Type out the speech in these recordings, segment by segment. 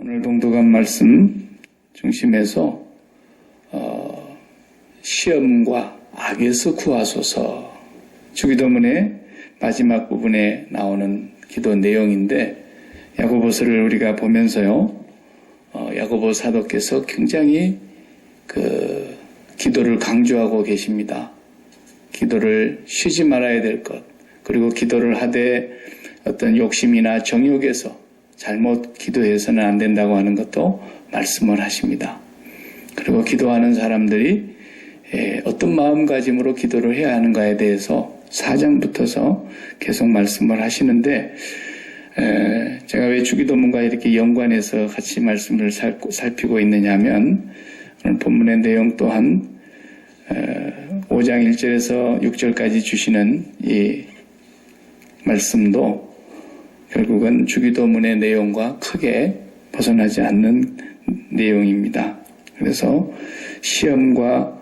오늘 봉독한 말씀 중심에서 시험과 악에서 구하소서 주기도문의 마지막 부분에 나오는 기도 내용인데 야고보서를 우리가 보면서요 야고보 사도께서 굉장히 기도를 강조하고 계십니다. 기도를 쉬지 말아야 될 것, 그리고 기도를 하되 어떤 욕심이나 정욕에서 잘못 기도해서는 안 된다고 하는 것도 말씀을 하십니다. 그리고 기도하는 사람들이 어떤 마음가짐으로 기도를 해야 하는가에 대해서 4장부터서 계속 말씀을 하시는데 제가 왜 주기도문과 이렇게 연관해서 같이 말씀을 살피고 있느냐 하면 오늘 본문의 내용 또한 5장 1절에서 6절까지 주시는 이 말씀도 결국은 주기도문의 내용과 크게 벗어나지 않는 내용입니다. 그래서 시험과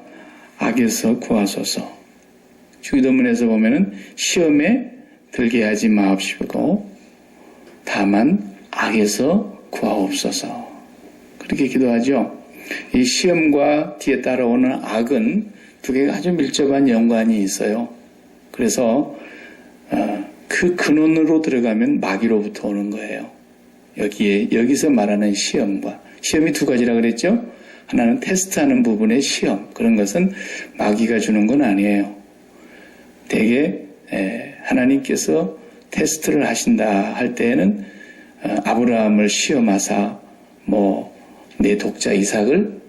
악에서 구하소서. 주기도문에서 보면은 시험에 들게 하지 마옵시고 다만 악에서 구하옵소서. 그렇게 기도하죠. 이 시험과 뒤에 따라오는 악은 두 개가 아주 밀접한 연관이 있어요. 그래서 그 근원으로 들어가면 마귀로부터 오는 거예요. 여기서 말하는 시험이 두 가지라 그랬죠? 하나는 테스트하는 부분의 시험, 그런 것은 마귀가 주는 건 아니에요. 대개 하나님께서 테스트를 하신다 할 때에는 아브라함을 시험하사 내 독자 이삭을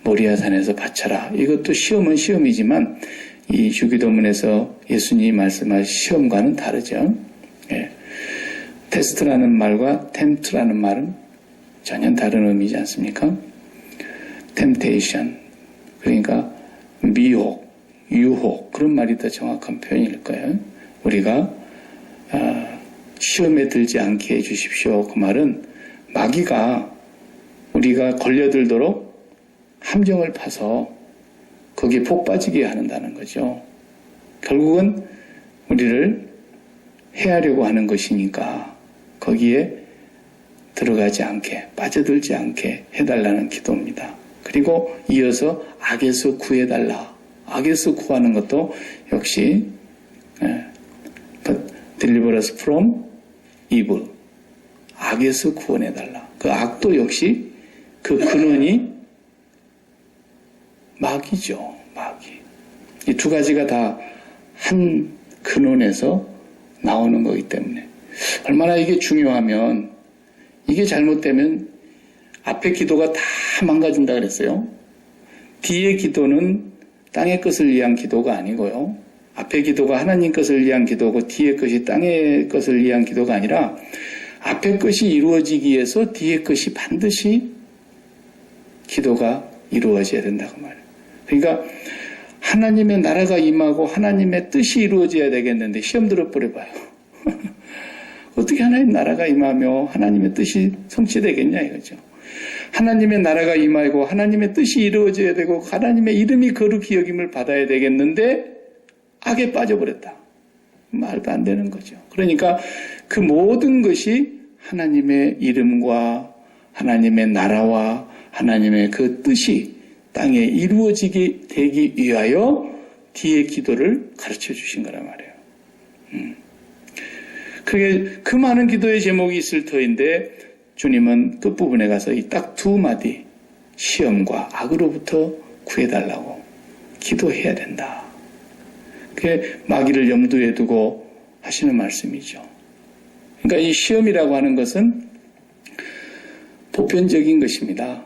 모리아산에서 바쳐라. 이것도 시험은 시험이지만 이 주기도문에서 예수님이 말씀하신 시험과는 다르죠. 테스트라는 말과 템프트라는 말은 전혀 다른 의미지 않습니까? 템테이션, 그러니까 미혹, 유혹, 그런 말이 더 정확한 표현일 거예요. 우리가 시험에 들지 않게 해주십시오. 그 말은 마귀가 우리가 걸려들도록 함정을 파서 거기에 폭 빠지게 한다는 거죠. 결국은 우리를 해하려고 하는 것이니까 거기에 들어가지 않게, 빠져들지 않게 해달라는 기도입니다. 그리고 이어서 악에서 구해달라. 악에서 구하는 것도 역시 But deliver us from evil. 악에서 구원해달라. 그 악도 역시 그 근원이 마귀죠. 마귀. 이 두 가지가 다 한 근원에서 나오는 거기 때문에 얼마나 이게 중요하면 이게 잘못되면 앞에 기도가 다 망가진다 그랬어요. 뒤의 기도는 땅의 것을 위한 기도가 아니고요. 앞에 기도가 하나님 것을 위한 기도고 뒤의 것이 땅의 것을 위한 기도가 아니라 앞에 것이 이루어지기 위해서 뒤의 것이 반드시 기도가 이루어져야 된다고 말해요. 그러니까 하나님의 나라가 임하고 하나님의 뜻이 이루어져야 되겠는데 시험 들어버려봐요. 어떻게 하나님 나라가 임하며 하나님의 뜻이 성취되겠냐 이거죠. 하나님의 나라가 임하고 하나님의 뜻이 이루어져야 되고 하나님의 이름이 거룩히 여김을 받아야 되겠는데 악에 빠져버렸다. 말도 안 되는 거죠. 그러니까 그 모든 것이 하나님의 이름과 하나님의 나라와 하나님의 그 뜻이 땅에 이루어지게 되기 위하여 뒤의 기도를 가르쳐 주신 거란 말이에요. 그 많은 기도의 제목이 있을 터인데 주님은 끝부분에 가서 이 딱 두 마디 시험과 악으로부터 구해달라고 기도해야 된다. 그게 마귀를 염두에 두고 하시는 말씀이죠. 그러니까 이 시험이라고 하는 것은 보편적인 것입니다.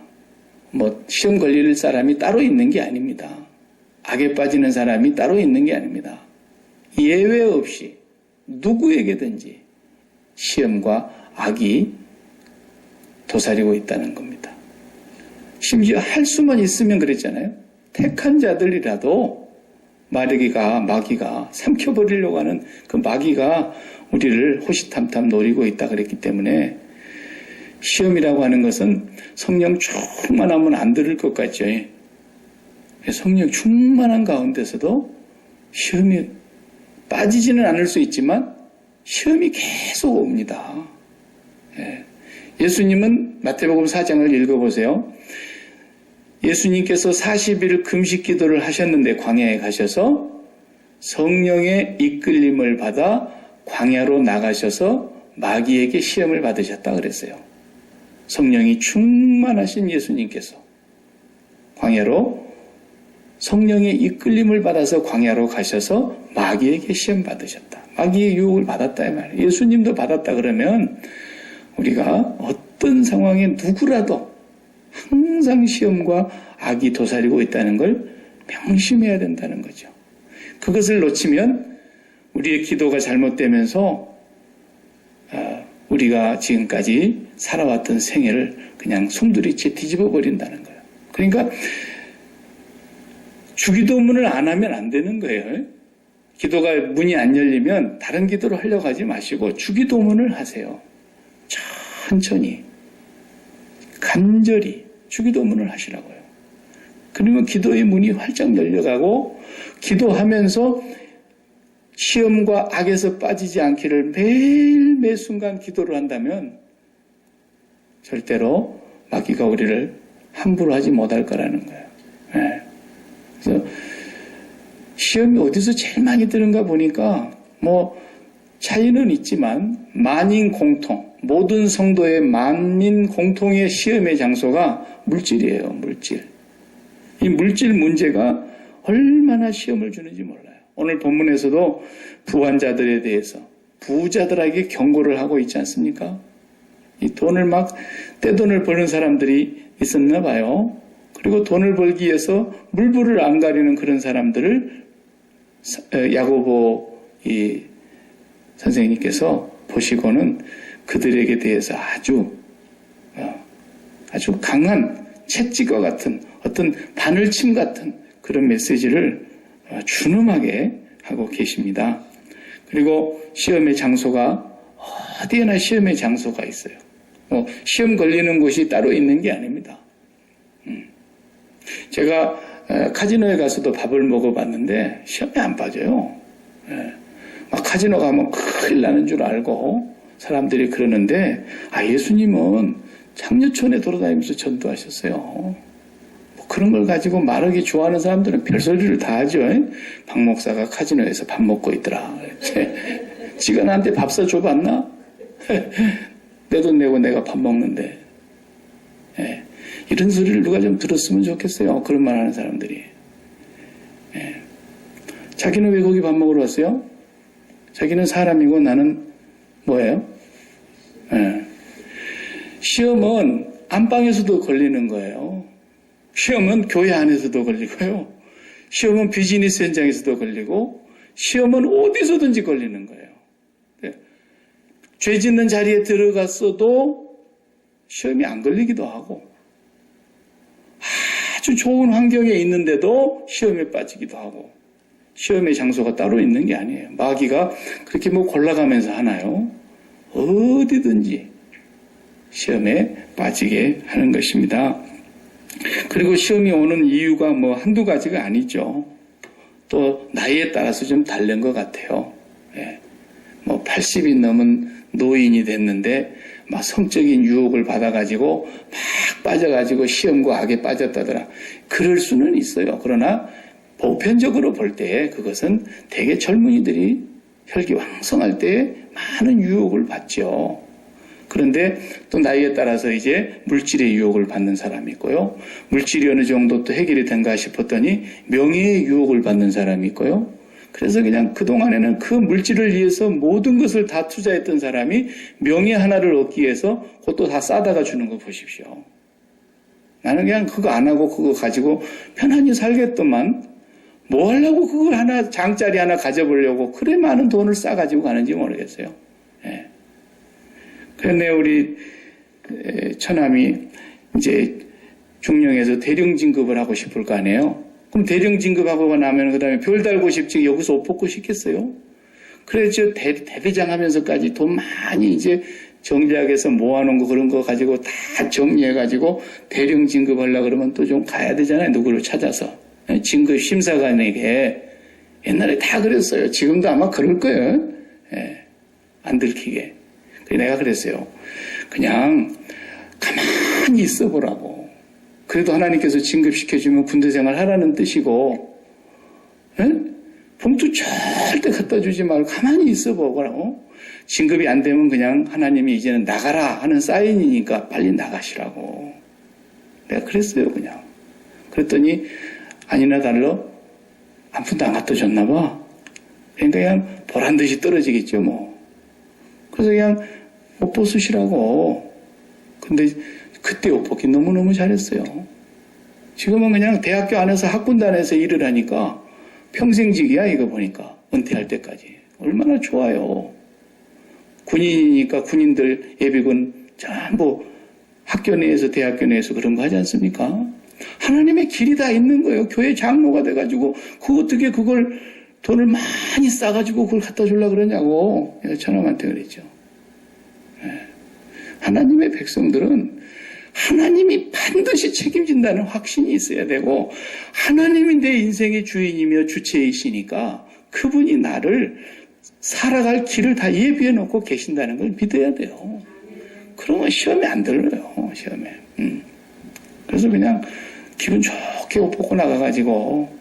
시험 걸릴 사람이 따로 있는 게 아닙니다. 악에 빠지는 사람이 따로 있는 게 아닙니다. 예외 없이 누구에게든지 시험과 악이 도사리고 있다는 겁니다. 심지어 할 수만 있으면 그랬잖아요. 택한 자들이라도 마귀가 삼켜버리려고 하는 그 마귀가 우리를 호시탐탐 노리고 있다 그랬기 때문에 시험이라고 하는 것은 성령 충만하면 안 들을 것 같죠. 성령 충만한 가운데서도 시험이 빠지지는 않을 수 있지만 시험이 계속 옵니다. 예수님은 마태복음 4장을 읽어보세요. 예수님께서 40일 금식 기도를 하셨는데 광야에 가셔서 성령의 이끌림을 받아 광야로 나가셔서 마귀에게 시험을 받으셨다 그랬어요. 성령이 충만하신 예수님께서 광야로 성령의 이끌림을 받아서 광야로 가셔서 마귀에게 시험 받으셨다. 마귀의 유혹을 받았다 이 말이에요. 예수님도 받았다 그러면 우리가 어떤 상황에 누구라도 항상 시험과 악이 도사리고 있다는 걸 명심해야 된다는 거죠. 그것을 놓치면 우리의 기도가 잘못되면서 우리가 지금까지 살아왔던 생애를 그냥 송두리째 뒤집어 버린다는 거예요. 그러니까 주기도문을 안 하면 안 되는 거예요. 기도가 문이 안 열리면 다른 기도를 하려고 하지 마시고 주기도문을 하세요. 천천히 간절히 주기도문을 하시라고요. 그러면 기도의 문이 활짝 열려가고 기도하면서 시험과 악에서 빠지지 않기를 매일 매 순간 기도를 한다면 절대로 마귀가 우리를 함부로 하지 못할 거라는 거예요. 네. 그래서 시험이 어디서 제일 많이 드는가 보니까 차이는 있지만 만인 공통, 모든 성도의 만인 공통의 시험의 장소가 물질이에요. 물질. 이 물질 문제가 얼마나 시험을 주는지 몰라요. 오늘 본문에서도 부환자들에 대해서 부자들에게 경고를 하고 있지 않습니까? 이 돈을 막 떼돈을 버는 사람들이 있었나 봐요. 그리고 돈을 벌기 위해서 물불을 안 가리는 그런 사람들을 야고보 이 선생님께서 보시고는 그들에게 대해서 아주 강한 채찍과 같은 어떤 바늘침 같은 그런 메시지를 준엄하게 하고 계십니다. 그리고 시험의 장소가 어디에나 시험의 장소가 있어요. 시험 걸리는 곳이 따로 있는 게 아닙니다. 제가 카지노에 가서도 밥을 먹어봤는데 시험에 안 빠져요. 막 카지노 가면 큰일 나는 줄 알고 사람들이 그러는데 예수님은 창녀촌에 돌아다니면서 전도하셨어요. 그런 걸 가지고 말하기 좋아하는 사람들은 별소리를 다 하죠. 박 목사가 카지노에서 밥 먹고 있더라. 지가 나한테 밥 사줘봤나? 내 돈 내고 내가 밥 먹는데. 이런 소리를 누가 좀 들었으면 좋겠어요. 그런 말 하는 사람들이. 자기는 왜 거기 밥 먹으러 왔어요? 자기는 사람이고 나는 뭐예요? 시험은 안방에서도 걸리는 거예요. 시험은 교회 안에서도 걸리고요. 시험은 비즈니스 현장에서도 걸리고 시험은 어디서든지 걸리는 거예요. 죄 짓는 자리에 들어갔어도 시험이 안 걸리기도 하고 아주 좋은 환경에 있는데도 시험에 빠지기도 하고 시험의 장소가 따로 있는 게 아니에요. 마귀가 그렇게 골라가면서 하나요? 어디든지 시험에 빠지게 하는 것입니다. 그리고 시험이 오는 이유가 한두 가지가 아니죠. 또 나이에 따라서 좀 다른 것 같아요. 80이 넘은 노인이 됐는데 막 성적인 유혹을 받아가지고 막 빠져가지고 시험과 악에 빠졌다더라. 그럴 수는 있어요. 그러나 보편적으로 볼 때 그것은 대개 젊은이들이 혈기왕성할 때 많은 유혹을 받죠. 그런데 또 나이에 따라서 이제 물질의 유혹을 받는 사람이 있고요. 물질이 어느 정도 또 해결이 된가 싶었더니 명예의 유혹을 받는 사람이 있고요. 그래서 그냥 그동안에는 그 물질을 위해서 모든 것을 다 투자했던 사람이 명예 하나를 얻기 위해서 그것도 다 싸다가 주는 거 보십시오. 나는 그냥 그거 안 하고 그거 가지고 편안히 살겠더만 뭐 하려고 그걸 하나 장짜리 하나 가져보려고 그래 많은 돈을 싸가지고 가는지 모르겠어요. 그런데 우리 처남이 이제 중령에서 대령 진급을 하고 싶을 거 아니에요. 그럼 대령 진급하고 나면 그다음에 별 달고 싶지 여기서 옷 벗고 싶겠어요? 그래서 대대장 하면서까지 돈 많이 이제 정리하게서 모아놓은 거 그런 거 가지고 다 정리해가지고 대령 진급하려고 그러면 또 좀 가야 되잖아요. 누구를 찾아서. 진급 심사관에게 옛날에 다 그랬어요. 지금도 아마 그럴 거예요. 안 들키게. 그래서 내가 그랬어요. 그냥 가만히 있어 보라고. 그래도 하나님께서 진급시켜주면 군대 생활 하라는 뜻이고, 에? 봉투 절대 갖다 주지 말고 가만히 있어 보라고. 진급이 안 되면 그냥 하나님이 이제는 나가라 하는 사인이니까 빨리 나가시라고. 내가 그랬어요, 그냥. 그랬더니 아니나 달러 한 푼도 안 갖다 줬나 봐. 그러니까 그냥 보란 듯이 떨어지겠죠, 뭐. 그래서 그냥 옷 벗으시라고. 근데 그때 옷 벗기 너무너무 잘했어요. 지금은 그냥 대학교 안에서 학군단에서 일을 하니까 평생직이야, 이거 보니까. 은퇴할 때까지. 얼마나 좋아요. 군인이니까 군인들 예비군 전부 학교 내에서 대학교 내에서 그런 거 하지 않습니까? 하나님의 길이 다 있는 거예요. 교회 장로가 돼가지고 그 어떻게 그걸 돈을 많이 싸가지고 그걸 갖다 주려고 그러냐고 내가 저놈한테 그랬죠. 하나님의 백성들은 하나님이 반드시 책임진다는 확신이 있어야 되고 하나님이 내 인생의 주인이며 주체이시니까 그분이 나를 살아갈 길을 다 예비해 놓고 계신다는 걸 믿어야 돼요. 그러면 시험에 안 들어요. 시험에. 그래서 그냥 기분 좋게 옷 벗고 나가가지고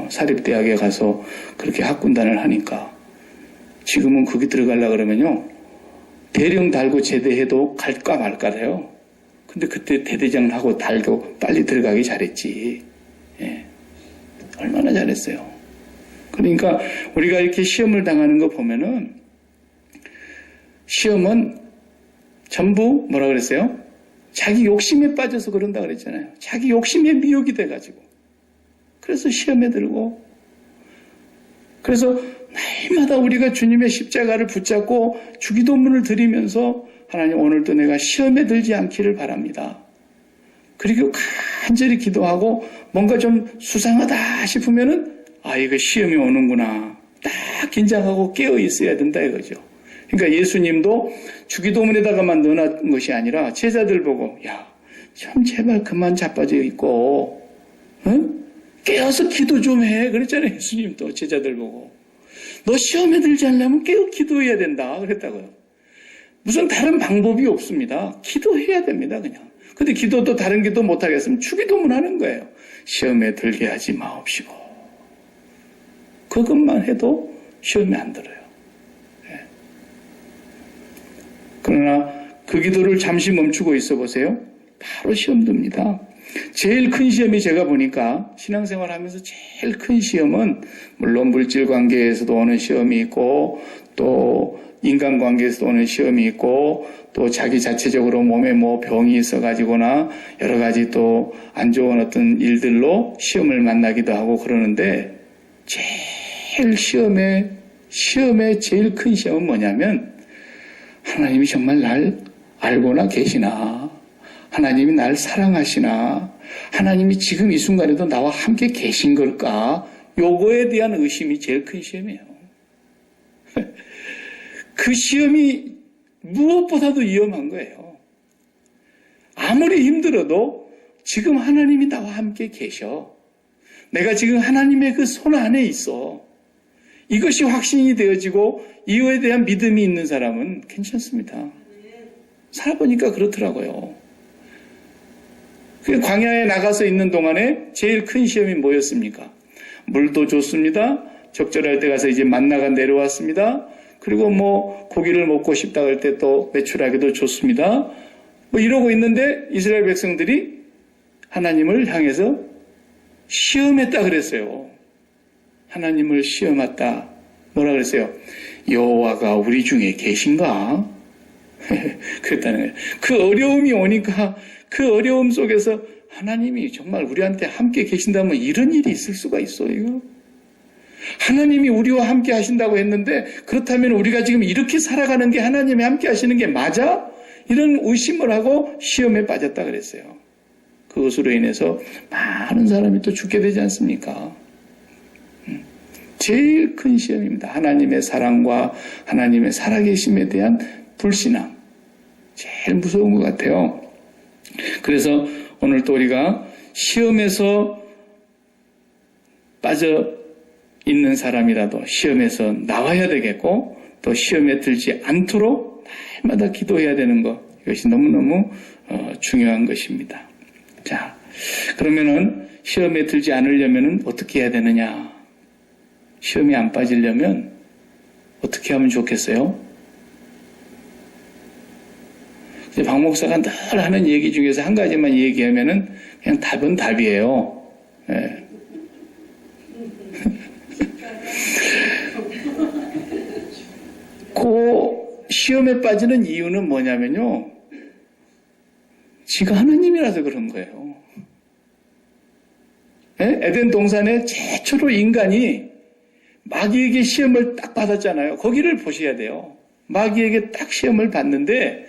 사립대학에 가서 그렇게 학군단을 하니까 지금은 거기 들어가려고 그러면요. 대령 달고 제대해도 갈까 말까래요. 근데 그때 대대장을 하고 달고 빨리 들어가기 잘했지. 예. 얼마나 잘했어요. 그러니까 우리가 이렇게 시험을 당하는 거 보면은 시험은 전부 뭐라 그랬어요? 자기 욕심에 빠져서 그런다 그랬잖아요. 자기 욕심에 미혹이 돼가지고. 그래서 시험에 들고. 그래서 날마다 우리가 주님의 십자가를 붙잡고 주기도문을 드리면서 하나님 오늘도 내가 시험에 들지 않기를 바랍니다. 그리고 간절히 기도하고 뭔가 좀 수상하다 싶으면은 이거 시험이 오는구나. 딱 긴장하고 깨어 있어야 된다 이거죠. 그러니까 예수님도 주기도문에다가만 넣어놓은 것이 아니라 제자들 보고 좀 제발 그만 자빠져 있고 깨어서 기도 좀 해. 그랬잖아요. 예수님도 제자들 보고. 너 시험에 들지 않으려면 깨어 기도해야 된다. 그랬다고요. 무슨 다른 방법이 없습니다. 기도해야 됩니다. 그냥. 근데 기도도 다른 기도 못하겠으면 주기도문 하는 거예요. 시험에 들게 하지 마옵시고. 그것만 해도 시험에 안 들어요. 네. 그러나 그 기도를 잠시 멈추고 있어 보세요. 바로 시험 듭니다. 제일 큰 시험이 제가 보니까 신앙생활 하면서 제일 큰 시험은 물론 물질 관계에서도 오는 시험이 있고 또 인간관계에서도 오는 시험이 있고 또 자기 자체적으로 몸에 뭐 병이 있어가지고나 여러 가지 또 안 좋은 어떤 일들로 시험을 만나기도 하고 그러는데 제일 시험의 제일 큰 시험은 뭐냐면 하나님이 정말 날 알고나 계시나 하나님이 날 사랑하시나 하나님이 지금 이 순간에도 나와 함께 계신 걸까 요거에 대한 의심이 제일 큰 시험이에요. 그 시험이 무엇보다도 위험한 거예요. 아무리 힘들어도 지금 하나님이 나와 함께 계셔. 내가 지금 하나님의 그 손 안에 있어. 이것이 확신이 되어지고 이거에 대한 믿음이 있는 사람은 괜찮습니다. 살아보니까 그렇더라고요. 그 광야에 나가서 있는 동안에 제일 큰 시험이 뭐였습니까? 물도 줬습니다. 적절할 때 가서 이제 만나가 내려왔습니다. 그리고 뭐 고기를 먹고 싶다 할 때 또 메추라기도 줬습니다. 뭐 이러고 있는데 이스라엘 백성들이 하나님을 향해서 시험했다 그랬어요. 하나님을 시험했다. 뭐라 그랬어요? 여호와가 우리 중에 계신가? 그랬다는 거예요. 그 어려움이 오니까 그 어려움 속에서 하나님이 정말 우리한테 함께 계신다면 이런 일이 있을 수가 있어요. 하나님이 우리와 함께 하신다고 했는데 그렇다면 우리가 지금 이렇게 살아가는 게 하나님이 함께 하시는 게 맞아? 이런 의심을 하고 시험에 빠졌다 그랬어요. 그것으로 인해서 많은 사람이 또 죽게 되지 않습니까? 제일 큰 시험입니다. 하나님의 사랑과 하나님의 살아계심에 대한 불신앙. 제일 무서운 것 같아요. 그래서 오늘 또 우리가 시험에서 빠져 있는 사람이라도 시험에서 나와야 되겠고 또 시험에 들지 않도록 날마다 기도해야 되는 거 이것이 너무너무 중요한 것입니다. 자, 그러면은 시험에 들지 않으려면은 어떻게 해야 되느냐? 시험에 안 빠지려면 어떻게 하면 좋겠어요? 박 목사가 늘 하는 얘기 중에서 한 가지만 얘기하면은 그냥 답은 답이에요. 네. 그 시험에 빠지는 이유는 뭐냐면요. 지가 하나님이라서 그런 거예요. 네? 에덴 동산에 최초로 인간이 마귀에게 시험을 딱 받았잖아요. 거기를 보셔야 돼요. 마귀에게 딱 시험을 받는데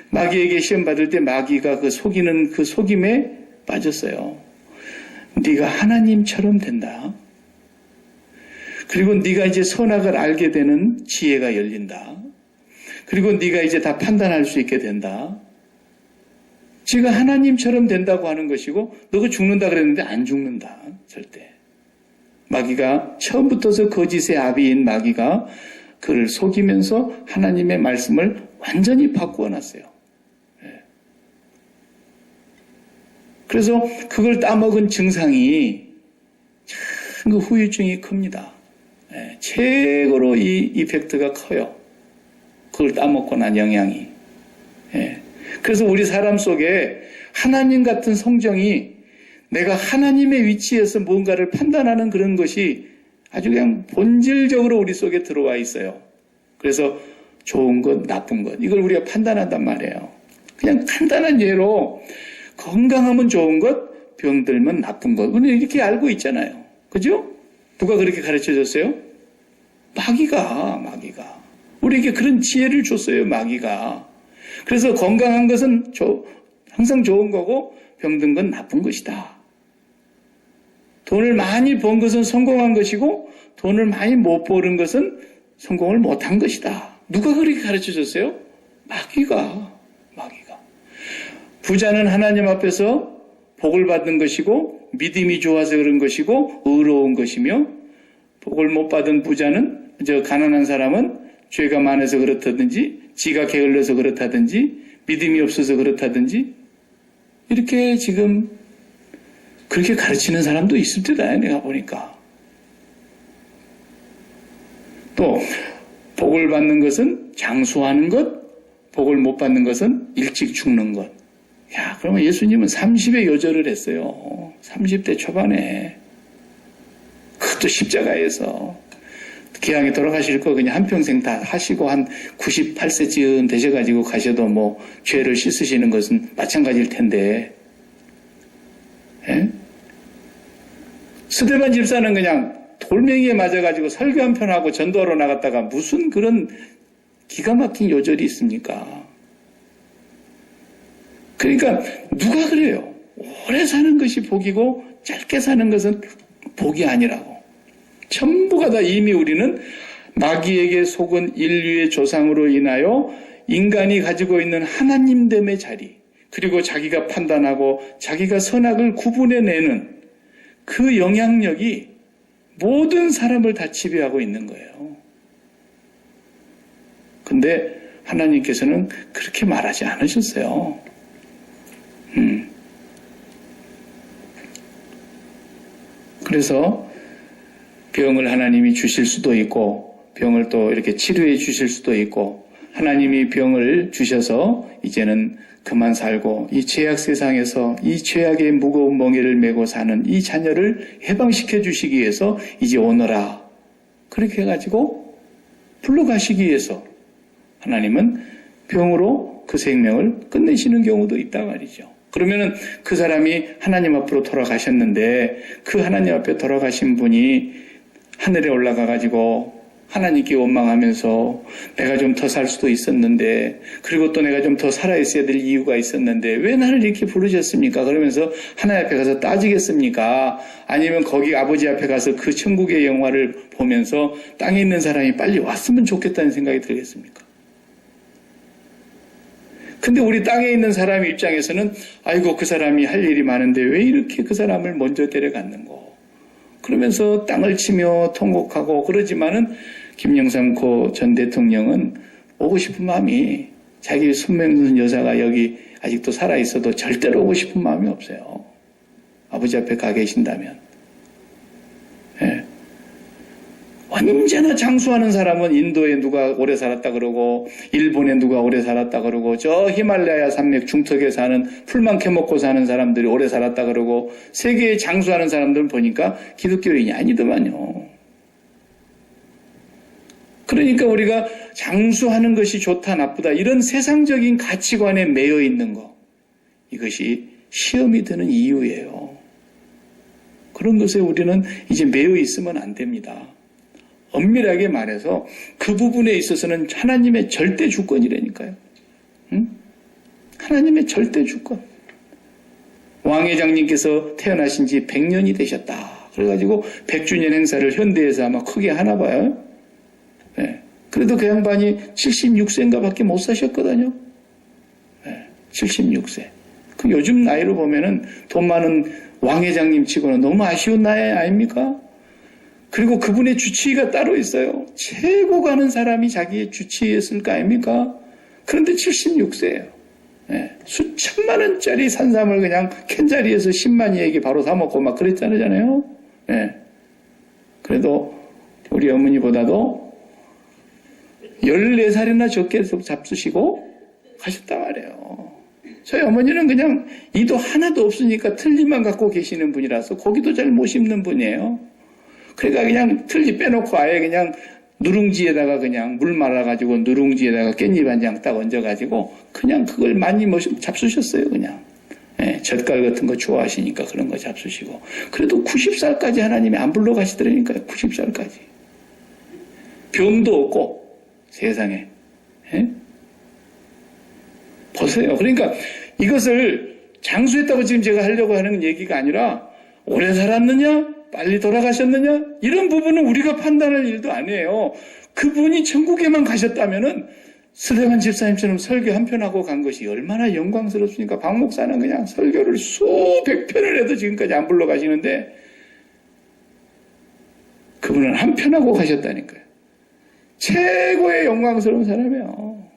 마귀에게 시험 받을 때 마귀가 그 속이는 그 속임에 빠졌어요. 네가 하나님처럼 된다. 그리고 네가 이제 선악을 알게 되는 지혜가 열린다. 그리고 네가 이제 다 판단할 수 있게 된다. 지가 하나님처럼 된다고 하는 것이고 너가 죽는다 그랬는데 안 죽는다. 절대. 마귀가 처음부터서 거짓의 아비인 마귀가 그를 속이면서 하나님의 말씀을 완전히 바꾸어 놨어요. 그래서 그걸 따먹은 증상이 참 그 후유증이 큽니다. 최고로 이 이펙트가 커요. 그걸 따먹고 난 영향이. 그래서 우리 사람 속에 하나님 같은 성정이 내가 하나님의 위치에서 뭔가를 판단하는 그런 것이 아주 그냥 본질적으로 우리 속에 들어와 있어요. 그래서 좋은 것, 나쁜 것 이걸 우리가 판단한단 말이에요. 그냥 간단한 예로 건강하면 좋은 것, 병들면 나쁜 것. 우리는 이렇게 알고 있잖아요. 그죠? 누가 그렇게 가르쳐줬어요? 마귀가. 우리에게 그런 지혜를 줬어요, 마귀가. 그래서 건강한 것은 항상 좋은 거고 병든 건 나쁜 것이다. 돈을 많이 번 것은 성공한 것이고 돈을 많이 못 버는 것은 성공을 못한 것이다. 누가 그렇게 가르쳐줬어요? 마귀가. 부자는 하나님 앞에서 복을 받는 것이고 믿음이 좋아서 그런 것이고 의로운 것이며 복을 못 받은 부자는 가난한 사람은 죄가 많아서 그렇다든지 지가 게을러서 그렇다든지 믿음이 없어서 그렇다든지 이렇게 지금 그렇게 가르치는 사람도 있을 때다 내가 보니까. 또 복을 받는 것은 장수하는 것, 복을 못 받는 것은 일찍 죽는 것. 야, 그러면 예수님은 30에 요절을 했어요. 30대 초반에. 그것도 십자가에서. 기왕에 돌아가실 거 그냥 한평생 다 하시고 한 98세쯤 되셔가지고 가셔도 뭐 죄를 씻으시는 것은 마찬가지일 텐데. 예? 스데반 집사는 그냥 돌멩이에 맞아가지고 설교 한 편 하고 전도하러 나갔다가 무슨 그런 기가 막힌 요절이 있습니까? 그러니까 누가 그래요? 오래 사는 것이 복이고 짧게 사는 것은 복이 아니라고. 전부가 다 이미 우리는 마귀에게 속은 인류의 조상으로 인하여 인간이 가지고 있는 하나님됨의 자리, 그리고 자기가 판단하고 자기가 선악을 구분해내는 그 영향력이 모든 사람을 다 지배하고 있는 거예요. 근데 하나님께서는 그렇게 말하지 않으셨어요. 그래서 병을 하나님이 주실 수도 있고 병을 또 이렇게 치료해 주실 수도 있고 하나님이 병을 주셔서 이제는 그만 살고 이 죄악 세상에서 이 죄악의 무거운 멍에를 메고 사는 이 자녀를 해방시켜 주시기 위해서 이제 오너라 그렇게 해가지고 불러가시기 위해서 하나님은 병으로 그 생명을 끝내시는 경우도 있단 말이죠. 그러면은 그 사람이 하나님 앞으로 돌아가셨는데 그 하나님 앞에 돌아가신 분이 하늘에 올라가가지고 하나님께 원망하면서 내가 좀 더 살 수도 있었는데 그리고 또 내가 좀 더 살아있어야 될 이유가 있었는데 왜 나를 이렇게 부르셨습니까? 그러면서 하나님 앞에 가서 따지겠습니까? 아니면 거기 아버지 앞에 가서 그 천국의 영화를 보면서 땅에 있는 사람이 빨리 왔으면 좋겠다는 생각이 들겠습니까? 근데 우리 땅에 있는 사람 입장에서는 아이고 그 사람이 할 일이 많은데 왜 이렇게 그 사람을 먼저 데려갔는고 그러면서 땅을 치며 통곡하고 그러지만은 김영삼 전 대통령은 오고 싶은 마음이 자기 손맹순 여사가 여기 아직도 살아있어도 절대로 오고 싶은 마음이 없어요. 아버지 앞에 가 계신다면. 예. 언제나 장수하는 사람은 인도에 누가 오래 살았다 그러고 일본에 누가 오래 살았다 그러고 저 히말라야 산맥 중턱에 사는 풀만 캐먹고 사는 사람들이 오래 살았다 그러고 세계에 장수하는 사람들은 보니까 기독교인이 아니더만요. 그러니까 우리가 장수하는 것이 좋다 나쁘다 이런 세상적인 가치관에 매여 있는 거 이것이 시험이 되는 이유예요. 그런 것에 우리는 이제 매여 있으면 안 됩니다. 엄밀하게 말해서 그 부분에 있어서는 하나님의 절대 주권이라니까요. 응? 하나님의 절대 주권. 왕회장님께서 태어나신 지 100년이 되셨다. 그래가지고 100주년 행사를 현대에서 아마 크게 하나 봐요. 네. 그래도 그 양반이 76세인가 밖에 못 사셨거든요. 네. 76세. 그 요즘 나이로 보면은 돈 많은 왕회장님 치고는 너무 아쉬운 나이 아닙니까? 그리고 그분의 주치의가 따로 있어요. 최고 가는 사람이 자기의 주치의였을 거 아닙니까? 그런데 76세예요. 네. 수천만 원짜리 산삼을 그냥 캔자리에서 10만이에게 바로 사먹고 막 그랬잖아요. 네. 그래도 우리 어머니보다도 14살이나 적게 잡수시고 가셨단 말이에요. 저희 어머니는 그냥 이도 하나도 없으니까 틀니만 갖고 계시는 분이라서 고기도 잘 못 씹는 분이에요. 그러니까 그냥 틀니 빼놓고 아예 그냥 누룽지에다가 그냥 물 말아가지고 누룽지에다가 깻잎 한 장 딱 얹어가지고 그냥 그걸 많이 잡수셨어요, 그냥. 예, 젓갈 같은 거 좋아하시니까 그런 거 잡수시고. 그래도 90살까지 하나님이 안 불러가시더라니까요, 90살까지. 병도 없고, 세상에. 예? 보세요. 그러니까 이것을 장수했다고 지금 제가 하려고 하는 얘기가 아니라 오래 살았느냐? 빨리 돌아가셨느냐? 이런 부분은 우리가 판단할 일도 아니에요. 그분이 천국에만 가셨다면은 스데반 집사님처럼 설교 한 편 하고 간 것이 얼마나 영광스럽습니까? 박 목사는 그냥 설교를 수백 편을 해도 지금까지 안 불러가시는데 그분은 한 편 하고 가셨다니까요. 최고의 영광스러운 사람이에요.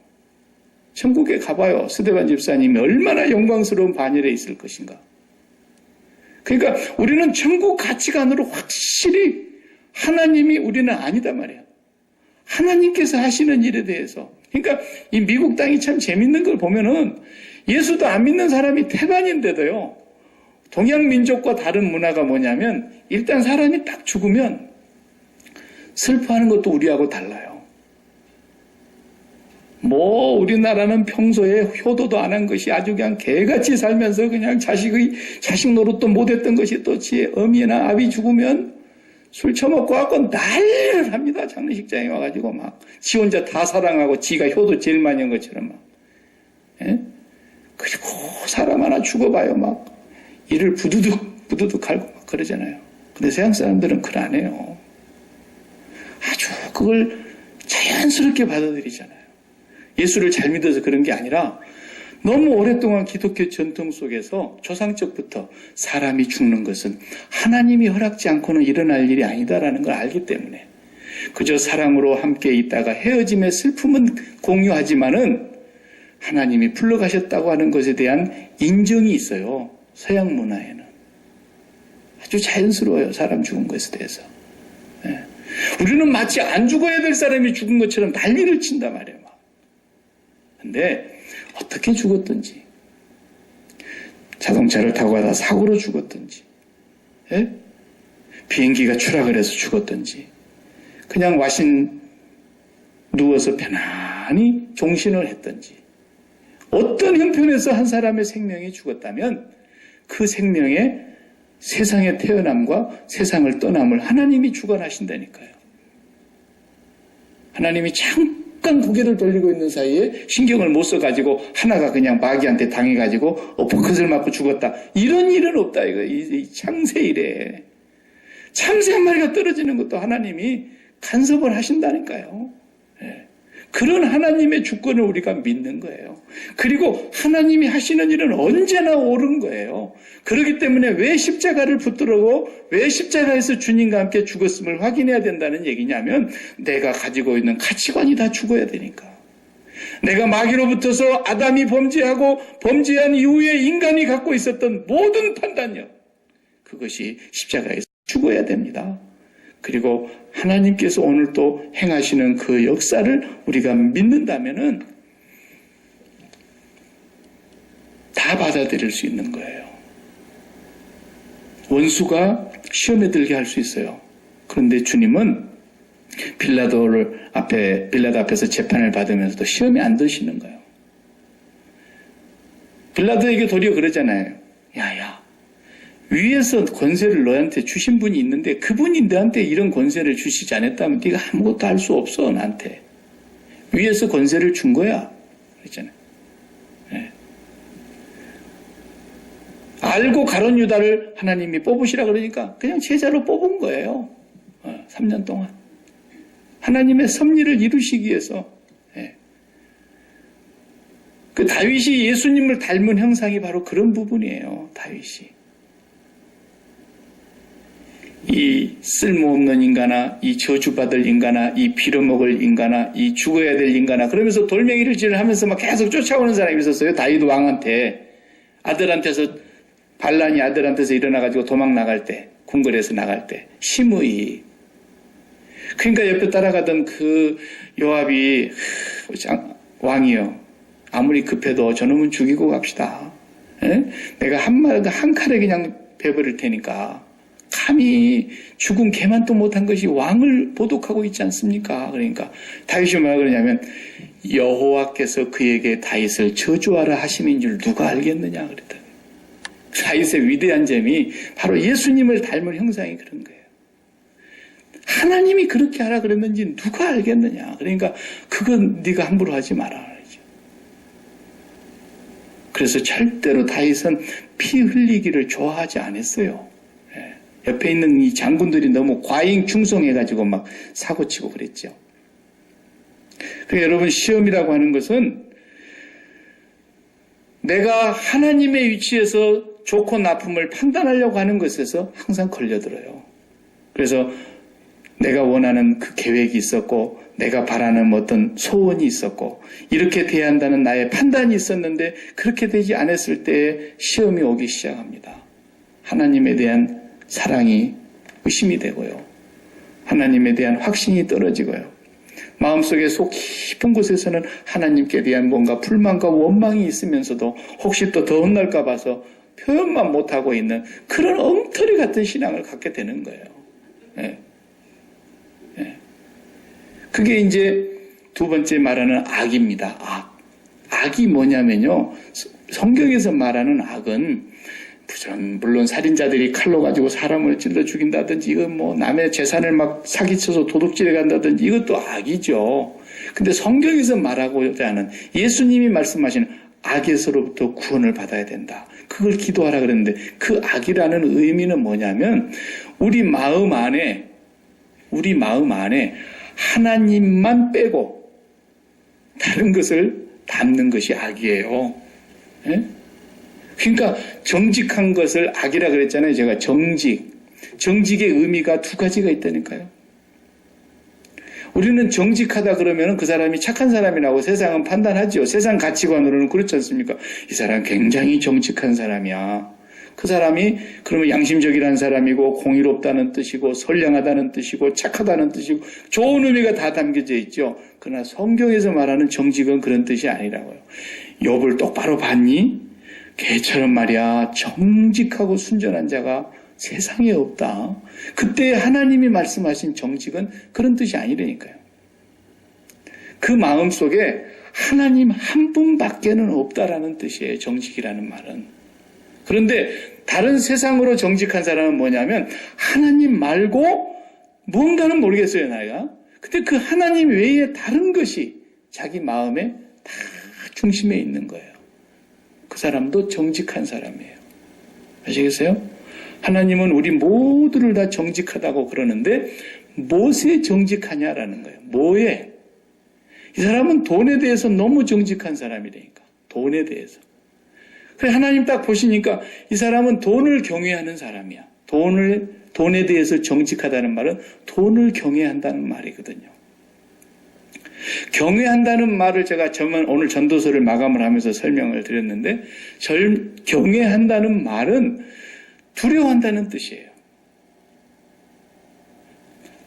천국에 가봐요. 스데반 집사님이 얼마나 영광스러운 반열에 있을 것인가. 그러니까 우리는 천국 가치관으로 확실히 하나님이 우리는 아니다 말이에요. 하나님께서 하시는 일에 대해서. 그러니까 이 미국 땅이 참 재밌는 걸 보면은 예수도 안 믿는 사람이 태반인데도요. 동양 민족과 다른 문화가 뭐냐면 일단 사람이 딱 죽으면 슬퍼하는 것도 우리하고 달라요. 뭐 우리나라는 평소에 효도도 안 한 것이 아주 그냥 개같이 살면서 그냥 자식 노릇도 못했던 것이 또 지 어미나 아비 죽으면 술 처먹고 갖고 난리를 합니다. 장례식장에 와가지고 막 지 혼자 다 사랑하고 지가 효도 제일 많이 한 것처럼 막. 예? 그리고 사람 하나 죽어봐요 막 이를 부두둑 갈고 막 그러잖아요. 근데 서양 사람들은 그걸 안 해요. 아주 그걸 자연스럽게 받아들이잖아요. 예수를 잘 믿어서 그런 게 아니라 너무 오랫동안 기독교 전통 속에서 조상적부터 사람이 죽는 것은 하나님이 허락지 않고는 일어날 일이 아니다라는 걸 알기 때문에 그저 사랑으로 함께 있다가 헤어짐의 슬픔은 공유하지만은 하나님이 불러가셨다고 하는 것에 대한 인정이 있어요. 서양 문화에는. 아주 자연스러워요. 사람 죽은 것에 대해서. 네. 우리는 마치 안 죽어야 될 사람이 죽은 것처럼 난리를 친단 말이에요. 근데 어떻게 죽었든지 자동차를 타고 가다 사고로 죽었든지 예? 비행기가 추락을 해서 죽었든지 그냥 와신 누워서 편안히 종신을 했든지 어떤 형편에서 한 사람의 생명이 죽었다면 그 생명의 세상에 태어남과 세상을 떠남을 하나님이 주관하신다니까요. 하나님이 잠깐 고개를 돌리고 있는 사이에 신경을 못 써가지고 하나가 그냥 마귀한테 당해가지고 어퍼컷을 맞고 죽었다. 이런 일은 없다. 이거 이 창세 이래. 창세 한 마리가 떨어지는 것도 하나님이 간섭을 하신다니까요. 예. 그런 하나님의 주권을 우리가 믿는 거예요. 그리고 하나님이 하시는 일은 언제나 옳은 거예요. 그렇기 때문에 왜 십자가를 붙들고 왜 십자가에서 주님과 함께 죽었음을 확인해야 된다는 얘기냐면 내가 가지고 있는 가치관이 다 죽어야 되니까. 내가 마귀로부터서 아담이 범죄하고 범죄한 이후에 인간이 갖고 있었던 모든 판단력, 그것이 십자가에서 죽어야 됩니다. 그리고 하나님께서 오늘 또 행하시는 그 역사를 우리가 믿는다면은 다 받아들일 수 있는 거예요. 원수가 시험에 들게 할 수 있어요. 그런데 주님은 빌라도 앞에서 재판을 받으면서도 시험에 안 드시는 거예요. 빌라도에게 도리어 그러잖아요. 야야, 위에서 권세를 너한테 주신 분이 있는데 그분이 너한테 이런 권세를 주시지 않았다면 네가 아무것도 할 수 없어. 나한테 위에서 권세를 준 거야. 그랬잖아요. 네. 알고 가룟 유다를 하나님이 뽑으시라 그러니까 그냥 제자로 뽑은 거예요. 3년 동안 하나님의 섭리를 이루시기 위해서. 네. 그 다윗이 예수님을 닮은 형상이 바로 그런 부분이에요. 다윗이 이 쓸모없는 인간아, 이 저주받을 인간아, 이 빌어먹을 인간아, 이 죽어야 될 인간아, 그러면서 돌멩이를 하면서 막 계속 쫓아오는 사람이 있었어요. 다윗 왕한테. 반란이 아들한테서 일어나가지고 도망 나갈 때, 궁궐에서 나갈 때, 심의. 그러니까 옆에 따라가던 그 요압이, 왕이요, 아무리 급해도 저놈은 죽이고 갑시다. 에? 내가 한 칼에 그냥 베버릴 테니까. 감히 죽은 개만 또 못한 것이 왕을 보독하고 있지 않습니까? 그러니까 다윗이 뭐라 그러냐면 여호와께서 그에게 다윗을 저주하라 하심인 줄 누가 알겠느냐 그랬다. 다윗의 위대한 점이 바로 예수님을 닮은 형상이 그런 거예요. 하나님이 그렇게 하라 그랬는지 누가 알겠느냐. 그러니까 그건 네가 함부로 하지 마라. 그래서 절대로 다윗은 피 흘리기를 좋아하지 않았어요. 옆에 있는 이 장군들이 너무 과잉 충성해가지고 막 사고치고 그랬죠. 그러니까 여러분, 시험이라고 하는 것은 내가 하나님의 위치에서 좋고 나쁨을 판단하려고 하는 것에서 항상 걸려들어요. 그래서 내가 원하는 그 계획이 있었고 내가 바라는 어떤 소원이 있었고 이렇게 돼야 한다는 나의 판단이 있었는데 그렇게 되지 않았을 때에 시험이 오기 시작합니다. 하나님에 대한 사랑이 의심이 되고요. 하나님에 대한 확신이 떨어지고요. 마음속에 속 깊은 곳에서는 하나님께 대한 뭔가 불만과 원망이 있으면서도 혹시 또 더 혼날까 봐서 표현만 못하고 있는 그런 엉터리 같은 신앙을 갖게 되는 거예요. 네. 네. 그게 이제 두 번째 말하는 악입니다. 악이 뭐냐면요. 성경에서 말하는 악은 물론 살인자들이 칼로 가지고 사람을 찔러 죽인다든지 이건 뭐 남의 재산을 막 사기쳐서 도둑질해 간다든지 이것도 악이죠. 근데 성경에서 말하고자 하는 예수님이 말씀하시는 악에서로부터 구원을 받아야 된다. 그걸 기도하라 그랬는데 그 악이라는 의미는 뭐냐면 우리 마음 안에 하나님만 빼고 다른 것을 담는 것이 악이에요. 예? 그러니까 정직한 것을 악이라 그랬잖아요. 제가 정직의 의미가 두 가지가 있다니까요. 우리는 정직하다 그러면 그 사람이 착한 사람이라고 세상은 판단하죠. 세상 가치관으로는 그렇지 않습니까? 이 사람 굉장히 정직한 사람이야. 그 사람이 그러면 양심적이라는 사람이고 공의롭다는 뜻이고 선량하다는 뜻이고 착하다는 뜻이고 좋은 의미가 다 담겨져 있죠. 그러나 성경에서 말하는 정직은 그런 뜻이 아니라고요. 욥을 똑바로 봤니? 개처럼 말이야 정직하고 순전한 자가 세상에 없다. 그때 하나님이 말씀하신 정직은 그런 뜻이 아니라니까요. 그 마음속에 하나님 한 분밖에는 없다라는 뜻이에요. 정직이라는 말은. 그런데 다른 세상으로 정직한 사람은 뭐냐면 하나님 말고 뭔가는 모르겠어요. 나이가. 근데 그 하나님 외에 다른 것이 자기 마음에 다 중심에 있는 거예요. 그 사람도 정직한 사람이에요. 아시겠어요? 하나님은 우리 모두를 다 정직하다고 그러는데 무엇에 정직하냐라는 거예요. 뭐에? 이 사람은 돈에 대해서 너무 정직한 사람이라니까. 돈에 대해서. 그래 하나님 딱 보시니까 이 사람은 돈을 경외하는 사람이야. 돈에 대해서 정직하다는 말은 돈을 경외한다는 말이거든요. 경외한다는 말을 제가 오늘 전도서를 마감을 하면서 설명을 드렸는데, 경외한다는 말은 두려워한다는 뜻이에요.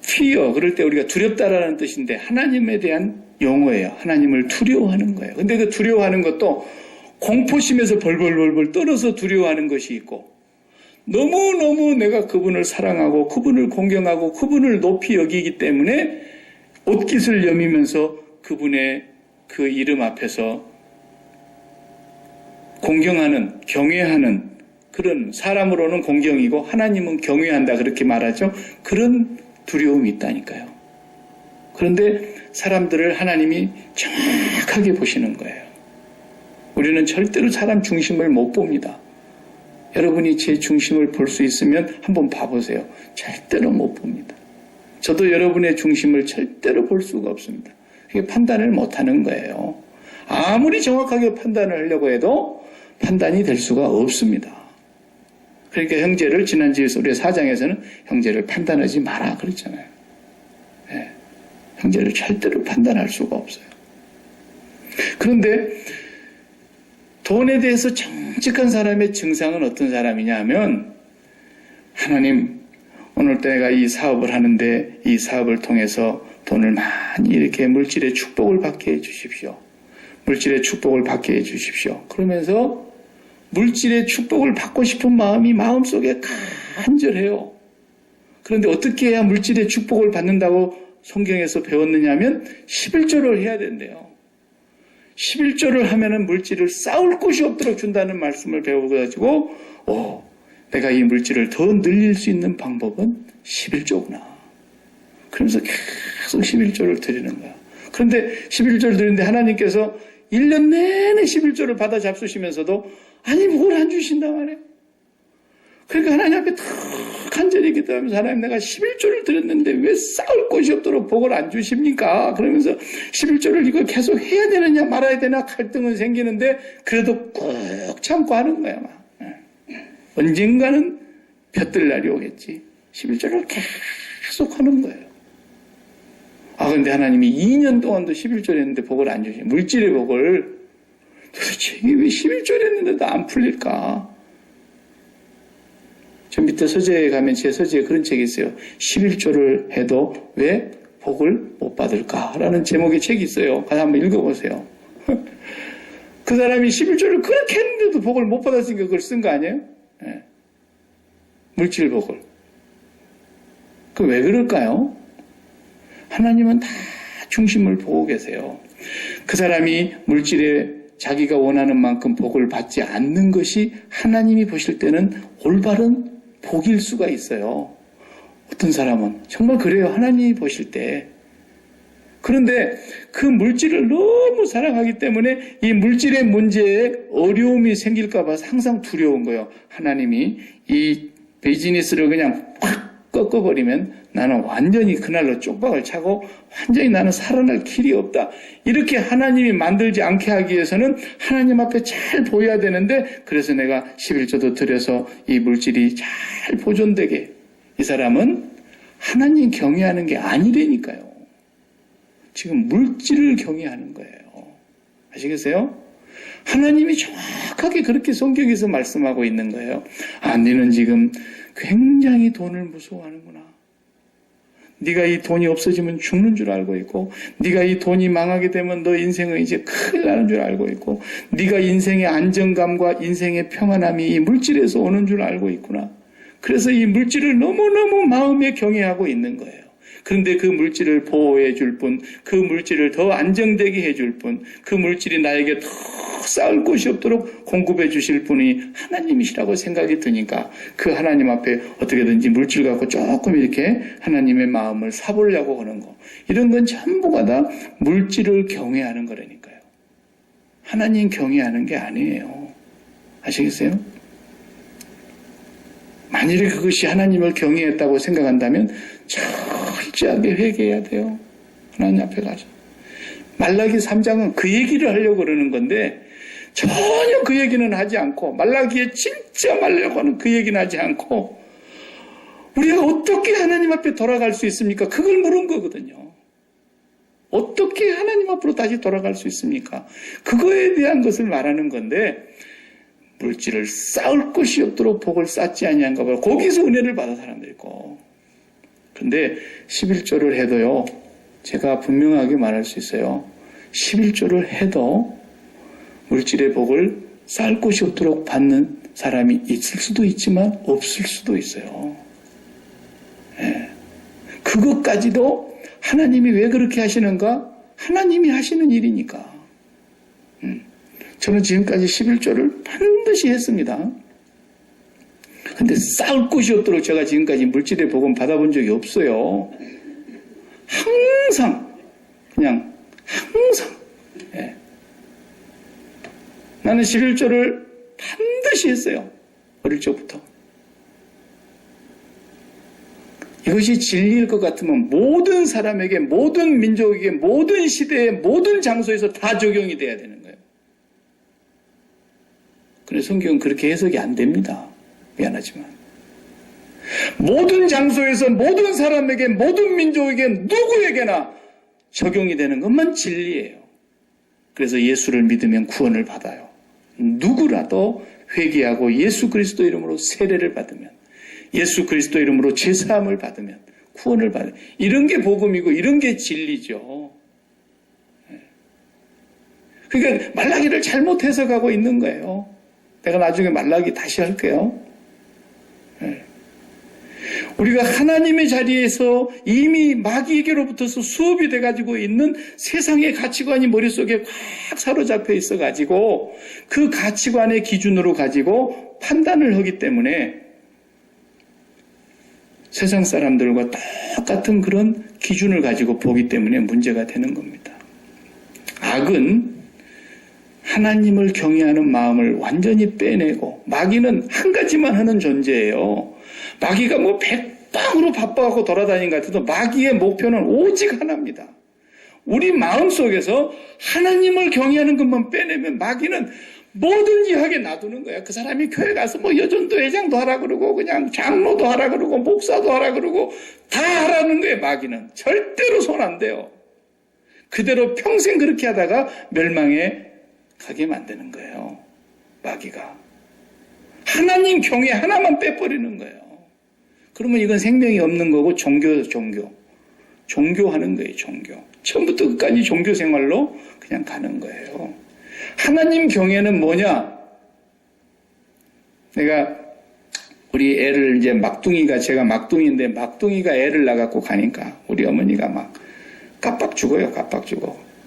fear, 그럴 때 우리가 두렵다라는 뜻인데 하나님에 대한 용어예요. 하나님을 두려워하는 거예요. 근데 그 두려워하는 것도 공포심에서 벌벌벌벌 떨어서 두려워하는 것이 있고, 너무너무 내가 그분을 사랑하고 그분을 공경하고 그분을 높이 여기기 때문에 옷깃을 여미면서 그분의 그 이름 앞에서 공경하는, 경외하는, 그런, 사람으로는 공경이고 하나님은 경외한다 그렇게 말하죠. 그런 두려움이 있다니까요. 그런데 사람들을 하나님이 정확하게 보시는 거예요. 우리는 절대로 사람 중심을 못 봅니다. 여러분이 제 중심을 볼 수 있으면 한번 봐보세요. 절대로 못 봅니다. 저도 여러분의 중심을 절대로 볼 수가 없습니다. 그게 판단을 못하는 거예요. 아무리 정확하게 판단을 하려고 해도 판단이 될 수가 없습니다. 그러니까 형제를, 지난주에 우리 4장에서는 형제를 판단하지 마라 그랬잖아요. 네. 형제를 절대로 판단할 수가 없어요. 그런데 돈에 대해서 정직한 사람의 증상은 어떤 사람이냐 하면, 하나님, 오늘 내가 이 사업을 하는데 이 사업을 통해서 돈을 많이 이렇게 물질의 축복을 받게 해주십시오. 물질의 축복을 받게 해주십시오. 그러면서 물질의 축복을 받고 싶은 마음이 마음속에 간절해요. 그런데 어떻게 해야 물질의 축복을 받는다고 성경에서 배웠느냐 하면 11조를 해야 된대요. 11조를 하면은 물질을 쌓을 곳이 없도록 준다는 말씀을 배워가지고, 내가 이 물질을 더 늘릴 수 있는 방법은 11조구나. 그러면서 계속 11조를 드리는 거야. 그런데 11조를 드리는데 하나님께서 1년 내내 11조를 받아 잡수시면서도 아니 뭘 안 주신단 말이에요. 그러니까 하나님 앞에 탁 간절히 기도하면서, 하나님 내가 11조를 드렸는데 왜 쌓을 곳이 없도록 복을 안 주십니까? 그러면서 11조를 이거 계속 해야 되느냐 말아야 되나 갈등은 생기는데 그래도 꾹 참고 하는 거야. 막. 언젠가는 볕들 날이 오겠지. 11조를 계속 하는 거예요. 근데 하나님이 2년 동안도 11조를 했는데 복을 안 주시네. 물질의 복을. 도대체 이게 왜 11조를 했는데도 안 풀릴까? 저 밑에 서재에 가면 제 서재에 그런 책이 있어요. 11조를 해도 왜 복을 못 받을까라는 제목의 책이 있어요. 가서 한번 읽어보세요. 그 사람이 11조를 그렇게 했는데도 복을 못 받았으니까 그걸 쓴 거 아니에요? 네. 물질 복을. 그 왜 그럴까요? 하나님은 다 중심을 보고 계세요. 그 사람이 물질에 자기가 원하는 만큼 복을 받지 않는 것이 하나님이 보실 때는 올바른 복일 수가 있어요. 어떤 사람은 정말 그래요. 하나님이 보실 때. 그런데 그 물질을 너무 사랑하기 때문에 이 물질의 문제에 어려움이 생길까 봐 항상 두려운 거예요. 하나님이 이 비즈니스를 그냥 팍 꺾어버리면 나는 완전히 그날로 쪽박을 차고 완전히 나는 살아날 길이 없다. 이렇게 하나님이 만들지 않게 하기 위해서는 하나님 앞에 잘 보여야 되는데, 그래서 내가 11조도 드려서 이 물질이 잘 보존되게. 이 사람은 하나님 경외하는 게 아니라니까요. 지금 물질을 경외하는 거예요. 아시겠어요? 하나님이 정확하게 그렇게 성경에서 말씀하고 있는 거예요. 너는 지금 굉장히 돈을 무서워하는구나. 네가 이 돈이 없어지면 죽는 줄 알고 있고, 네가 이 돈이 망하게 되면 너 인생은 이제 큰일 나는 줄 알고 있고, 네가 인생의 안정감과 인생의 평안함이 이 물질에서 오는 줄 알고 있구나. 그래서 이 물질을 너무너무 마음에 경외하고 있는 거예요. 그런데 그 물질을 보호해 줄 분, 그 물질을 더 안정되게 해줄 분, 그 물질이 나에게 더 쌓을 곳이 없도록 공급해 주실 분이 하나님이시라고 생각이 드니까 그 하나님 앞에 어떻게든지 물질 갖고 조금 이렇게 하나님의 마음을 사보려고 하는 거. 이런 건 전부가 다 물질을 경외하는 거라니까요. 하나님 경외하는 게 아니에요. 아시겠어요? 만일에 그것이 하나님을 경외했다고 생각한다면 철저하게 회개해야 돼요. 하나님 앞에 가서. 말라기 3장은 그 얘기를 하려고 그러는 건데 전혀 그 얘기는 하지 않고, 말라기에 진짜 말려고 하는 그 얘기는 하지 않고, 우리가 어떻게 하나님 앞에 돌아갈 수 있습니까? 그걸 물은 거거든요. 어떻게 하나님 앞으로 다시 돌아갈 수 있습니까? 그거에 대한 것을 말하는 건데 물질을 쌓을 것이 없도록 복을 쌓지 아니한가 봐. 거기서 은혜를 받은 사람들이 있고. 그런데 11조를 해도요. 제가 분명하게 말할 수 있어요. 11조를 해도 물질의 복을 쌓을 곳이 없도록 받는 사람이 있을 수도 있지만 없을 수도 있어요. 예. 그것까지도 하나님이 왜 그렇게 하시는가? 하나님이 하시는 일이니까. 저는 지금까지 11조를 반드시 했습니다. 근데 쌓을 곳이 없도록 제가 지금까지 물질의 복음 받아본 적이 없어요. 항상 예. 나는 11조를 반드시 했어요. 어릴 적부터. 이것이 진리일 것 같으면 모든 사람에게, 모든 민족에게, 모든 시대에, 모든 장소에서 다 적용이 돼야 되는 거예요. 그래서 성경은 그렇게 해석이 안 됩니다. 미안하지만. 모든 장소에서, 모든 사람에게, 모든 민족에게, 누구에게나 적용이 되는 것만 진리예요. 그래서 예수를 믿으면 구원을 받아요. 누구라도 회개하고 예수 그리스도 이름으로 세례를 받으면, 예수 그리스도 이름으로 제사함을 받으면 구원을 받아요. 이런 게 복음이고 이런 게 진리죠. 그러니까 말라기를 잘못 해석하고 있는 거예요. 내가 나중에 말라기 다시 할게요. 우리가 하나님의 자리에서 이미 마귀에게로부터서 수업이 돼가지고 있는 세상의 가치관이 머릿속에 꽉 사로잡혀 있어가지고 그 가치관의 기준으로 가지고 판단을 하기 때문에 세상 사람들과 똑같은 그런 기준을 가지고 보기 때문에 문제가 되는 겁니다. 악은 하나님을 경외하는 마음을 완전히 빼내고, 마귀는 한 가지만 하는 존재예요. 마귀가 뭐 백방으로 바빠갖고 돌아다니는 것 같아도 마귀의 목표는 오직 하나입니다. 우리 마음속에서 하나님을 경외하는 것만 빼내면 마귀는 뭐든지 하게 놔두는 거야. 그 사람이 교회 가서 뭐 여전도 회장도 하라 그러고 그냥 장로도 하라 그러고 목사도 하라 그러고 다 하라는 거예요. 마귀는 절대로 손 안 대요. 그대로 평생 그렇게 하다가 멸망에 가게 만드는 거예요. 마귀가 하나님 경외 하나만 빼버리는 거예요. 그러면 이건 생명이 없는 거고 종교하는 거예요. 처음부터 끝까지 종교 생활로 그냥 가는 거예요. 하나님 경외는 뭐냐? 내가 우리 애를 이제 제가 막둥이인데 막둥이가 애를 낳아갖고 가니까 우리 어머니가 막 깜빡 죽어요.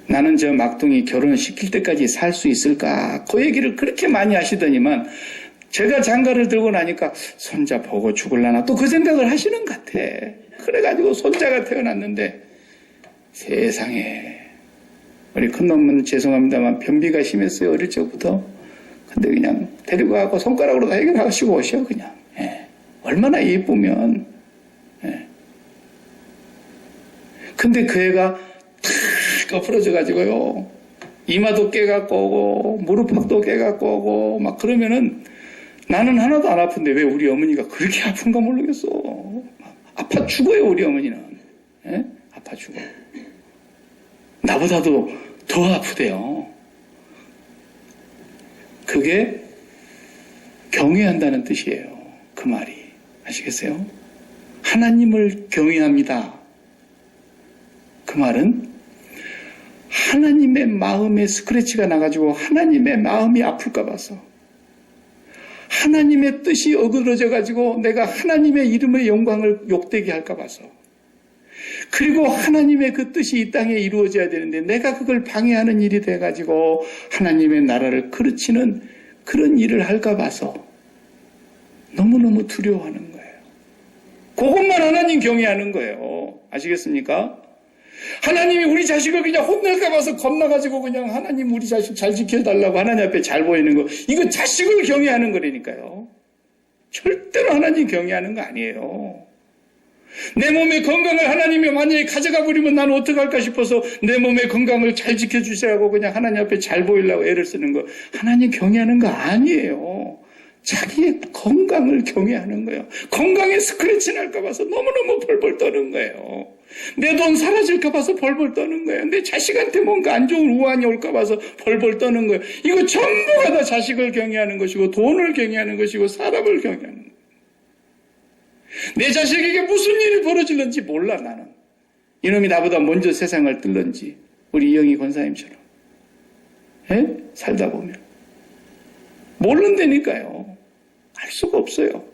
나는 저 막둥이 결혼시킬 때까지 살 수 있을까? 그 얘기를 그렇게 많이 하시더니만 제가 장가를 들고 나니까 손자 보고 죽을라나 또 그 생각을 하시는 것 같아. 그래가지고 손자가 태어났는데 세상에 우리 큰놈은 죄송합니다만 변비가 심했어요. 어릴 적부터. 근데 그냥 데리고 가고 손가락으로 다 해결하시고 오셔 그냥. 예. 얼마나 예쁘면. 예. 근데 그 애가 탁 엎어져가지고요. 이마도 깨갖고 오고 무릎팍도 깨갖고 오고 막 그러면은 나는 하나도 안 아픈데 왜 우리 어머니가 그렇게 아픈가 모르겠어. 아파 죽어요 우리 어머니는. 예? 아파 죽어. 나보다도 더 아프대요. 그게 경외한다는 뜻이에요. 그 말이. 아시겠어요? 하나님을 경외합니다. 그 말은 하나님의 마음에 스크래치가 나가지고 하나님의 마음이 아플까 봐서 하나님의 뜻이 어그러져 가지고 내가 하나님의 이름의 영광을 욕되게 할까 봐서 그리고 하나님의 그 뜻이 이 땅에 이루어져야 되는데 내가 그걸 방해하는 일이 돼가지고 하나님의 나라를 그르치는 그런 일을 할까 봐서 너무너무 두려워하는 거예요. 그것만 하나님 경외하는 거예요. 아시겠습니까? 하나님이 우리 자식을 그냥 혼낼까 봐서 겁나가지고 그냥 하나님 우리 자식 잘 지켜달라고 하나님 앞에 잘 보이는 거, 이거 자식을 경외하는 거라니까요. 절대로 하나님 경외하는 거 아니에요. 내 몸의 건강을 하나님이 만약에 가져가 버리면 나는 어떡할까 싶어서 내 몸의 건강을 잘 지켜주시라고 그냥 하나님 앞에 잘 보이려고 애를 쓰는 거, 하나님 경외하는 거 아니에요. 자기의 건강을 경외하는 거예요. 건강에 스크래치 날까 봐서 너무너무 벌벌 떠는 거예요. 내 돈 사라질까 봐서 벌벌 떠는 거예요. 내 자식한테 뭔가 안 좋은 우환이 올까 봐서 벌벌 떠는 거예요. 이거 전부가 다 자식을 경외하는 것이고 돈을 경외하는 것이고 사람을 경외하는 거예요. 내 자식에게 무슨 일이 벌어질는지 몰라 나는. 이놈이 나보다 먼저 세상을 뜰는지 우리 이영희 권사님처럼 살다 보면 모른다니까요. 알 수가 없어요.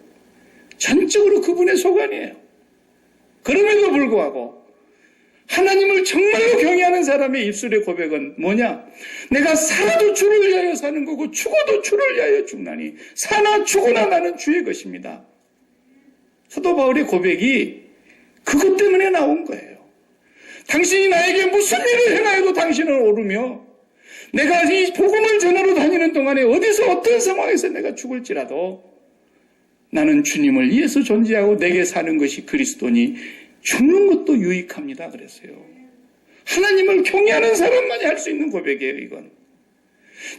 전적으로 그분의 소관이에요. 그럼에도 불구하고 하나님을 정말로 경외하는 사람의 입술의 고백은 뭐냐? 내가 살아도 주를 위하여 사는 거고 죽어도 주를 위하여 죽나니 사나 죽으나 나는 주의 것입니다. 사도 바울의 고백이 그것 때문에 나온 거예요. 당신이 나에게 무슨 일을 행하여도 당신은 오르며 내가 이 복음을 전하러 다니는 동안에 어디서 어떤 상황에서 내가 죽을지라도 나는 주님을 위해서 존재하고 내게 사는 것이 그리스도니 죽는 것도 유익합니다. 그랬어요. 하나님을 경외하는 사람만이 할 수 있는 고백이에요. 이건.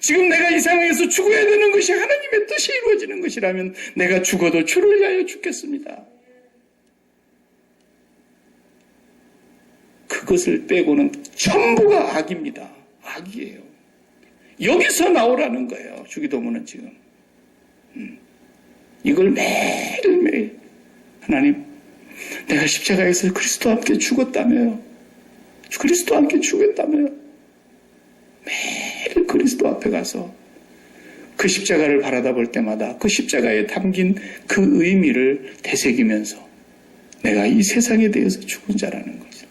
지금 내가 이 상황에서 죽어야 되는 것이 하나님의 뜻이 이루어지는 것이라면 내가 죽어도 주를 위하여 죽겠습니다. 그것을 빼고는 전부가 악입니다. 악이에요. 여기서 나오라는 거예요. 주기도문은 지금. 이걸 매일매일 하나님 내가 십자가에서 그리스도와 함께 죽었다며요. 그리스도와 함께 죽었다며요. 매일 그리스도 앞에 가서 그 십자가를 바라다 볼 때마다 그 십자가에 담긴 그 의미를 되새기면서 내가 이 세상에 대해서 죽은 자라는 거죠.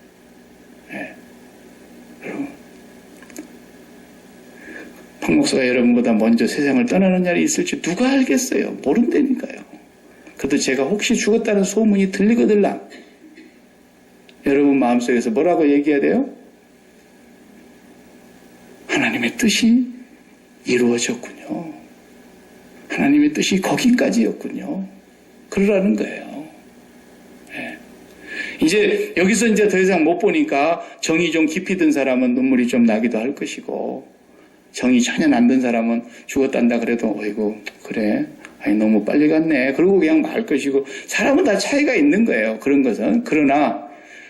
네. 여러분, 박 목사가 여러분보다 먼저 세상을 떠나는 날이 있을지 누가 알겠어요? 모른다니까요. 그래도 제가 혹시 죽었다는 소문이 들리거들랑 여러분 마음속에서 뭐라고 얘기해야 돼요? 하나님의 뜻이 이루어졌군요. 하나님의 뜻이 거기까지였군요. 그러라는 거예요. 네. 이제 여기서 이제 더 이상 못 보니까 정이 좀 깊이 든 사람은 눈물이 좀 나기도 할 것이고 정이 전혀 안 든 사람은 죽었단다 그래도 어이구 그래 아니 너무 빨리 갔네 그러고 그냥 말 것이고 사람은 다 차이가 있는 거예요. 그런 것은. 그러나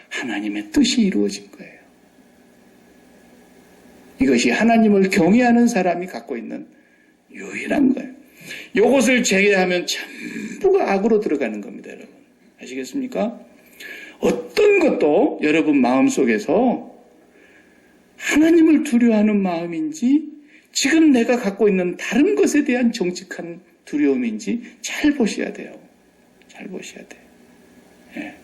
하나님의 뜻이 이루어진 거예요. 이것이 하나님을 경외하는 사람이 갖고 있는 유일한 거예요. 이것을 제외하면 전부가 악으로 들어가는 겁니다. 여러분 아시겠습니까? 어떤 것도 여러분 마음속에서 하나님을 두려워하는 마음인지 지금 내가 갖고 있는 다른 것에 대한 정직한 두려움인지 잘 보셔야 돼요. 잘 보셔야 돼요. 예.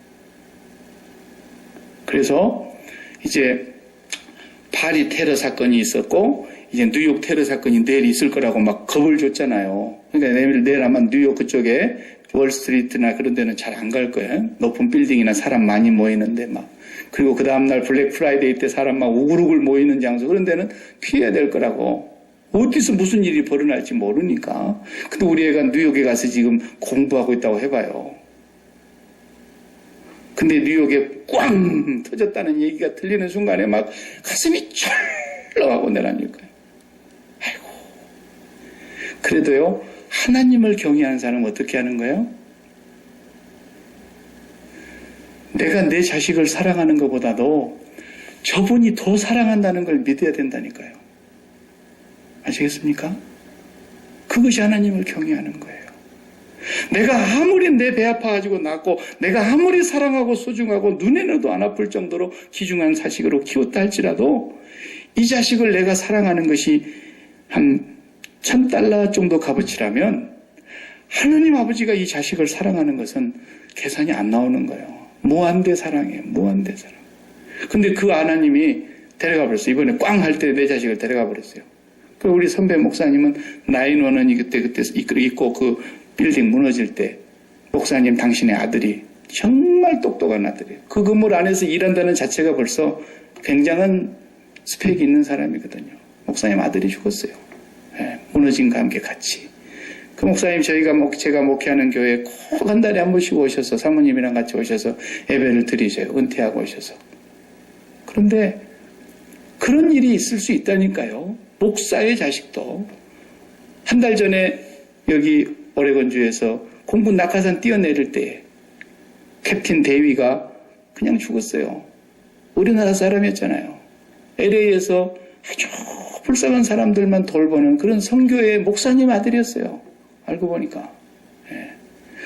그래서 이제 파리 테러 사건이 있었고 이제 뉴욕 테러 사건이 내일 있을 거라고 막 겁을 줬잖아요. 그러니까 내일 아마 뉴욕 그쪽에 월스트리트나 그런 데는 잘 안 갈 거예요. 높은 빌딩이나 사람 많이 모이는데 막. 그리고 그 다음날 블랙 프라이데이 때 사람 막 우글우글 모이는 장소 그런 데는 피해야 될 거라고. 어디서 무슨 일이 벌어날지 모르니까. 근데 우리 애가 뉴욕에 가서 지금 공부하고 있다고 해봐요. 근데 뉴욕에 꽝 터졌다는 얘기가 들리는 순간에 막 가슴이 철렁하고 내려앉을 거예요. 아이고. 그래도요, 하나님을 경외하는 사람은 어떻게 하는 거예요? 내가 내 자식을 사랑하는 것보다도 저분이 더 사랑한다는 걸 믿어야 된다니까요. 아시겠습니까? 그것이 하나님을 경외하는 거예요. 내가 아무리 내 배 아파가지고 낳고 내가 아무리 사랑하고 소중하고 눈에도 안 아플 정도로 귀중한 자식으로 키웠다 할지라도 이 자식을 내가 사랑하는 것이 한 $1,000 정도 값어치라면 하나님 아버지가 이 자식을 사랑하는 것은 계산이 안 나오는 거예요. 무한대 사랑이에요. 무한대 사랑. 근데 그 하나님이 데려가 버렸어요. 이번에 꽝 할 때 내 자식을 데려가 버렸어요. 그 우리 선배 목사님은 911이 그때 있고 그 빌딩 무너질 때 목사님 당신의 아들이 정말 똑똑한 아들이에요. 그 건물 안에서 일한다는 자체가 벌써 굉장한 스펙이 있는 사람이거든요. 목사님 아들이 죽었어요. 네, 무너진과 함께 같이. 그 목사님 제가 목회하는 교회에 꼭 한 달에 한 번씩 오셔서 사모님이랑 같이 오셔서 예배를 드리세요. 은퇴하고 오셔서. 그런데 그런 일이 있을 수 있다니까요. 목사의 자식도 한 달 전에 여기 오레곤주에서 공군 낙하산 뛰어내릴 때 캡틴 대위가 그냥 죽었어요. 우리나라 사람이었잖아요. LA에서 아주 불쌍한 사람들만 돌보는 그런 선교의 목사님 아들이었어요. 알고 보니까.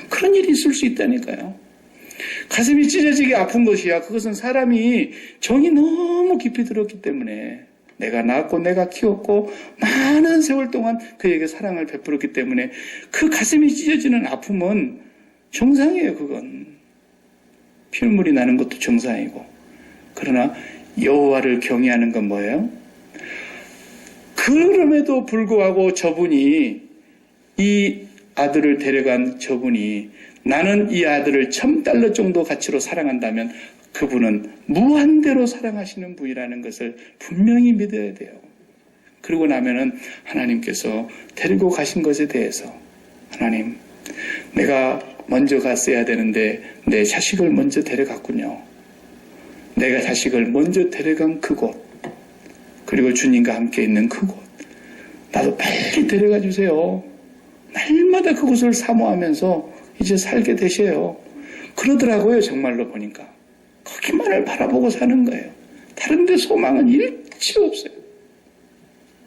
그런 일이 있을 수 있다니까요. 가슴이 찢어지게 아픈 것이야. 그것은 사람이 정이 너무 깊이 들었기 때문에, 내가 낳았고 내가 키웠고 많은 세월 동안 그에게 사랑을 베풀었기 때문에 그 가슴이 찢어지는 아픔은 정상이에요. 그건 피눈물이 나는 것도 정상이고. 그러나 여호와를 경외하는 건 뭐예요? 그럼에도 불구하고 저분이, 이 아들을 데려간 저분이 나는 이 아들을 $1,000 정도 가치로 사랑한다면 그분은 무한대로 사랑하시는 분이라는 것을 분명히 믿어야 돼요. 그러고 나면은 하나님께서 데리고 가신 것에 대해서, 하나님, 내가 먼저 갔어야 되는데 내 자식을 먼저 데려갔군요. 내가 자식을 먼저 데려간 그곳, 그리고 주님과 함께 있는 그곳, 나도 빨리 데려가 주세요. 날마다 그곳을 사모하면서 이제 살게 되셔요. 그러더라고요. 정말로 보니까 거기만을 바라보고 사는 거예요. 다른 데 소망은 일치 없어요.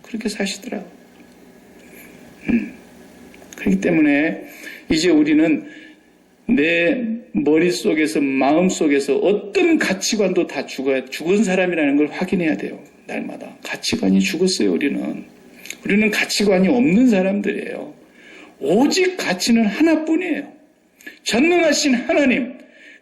그렇게 사시더라고요. 그렇기 때문에 이제 우리는 내 머릿속에서, 마음속에서 어떤 가치관도 다 죽은 사람이라는 걸 확인해야 돼요. 날마다. 가치관이 죽었어요. 우리는 가치관이 없는 사람들이에요. 오직 가치는 하나뿐이에요. 전능하신 하나님,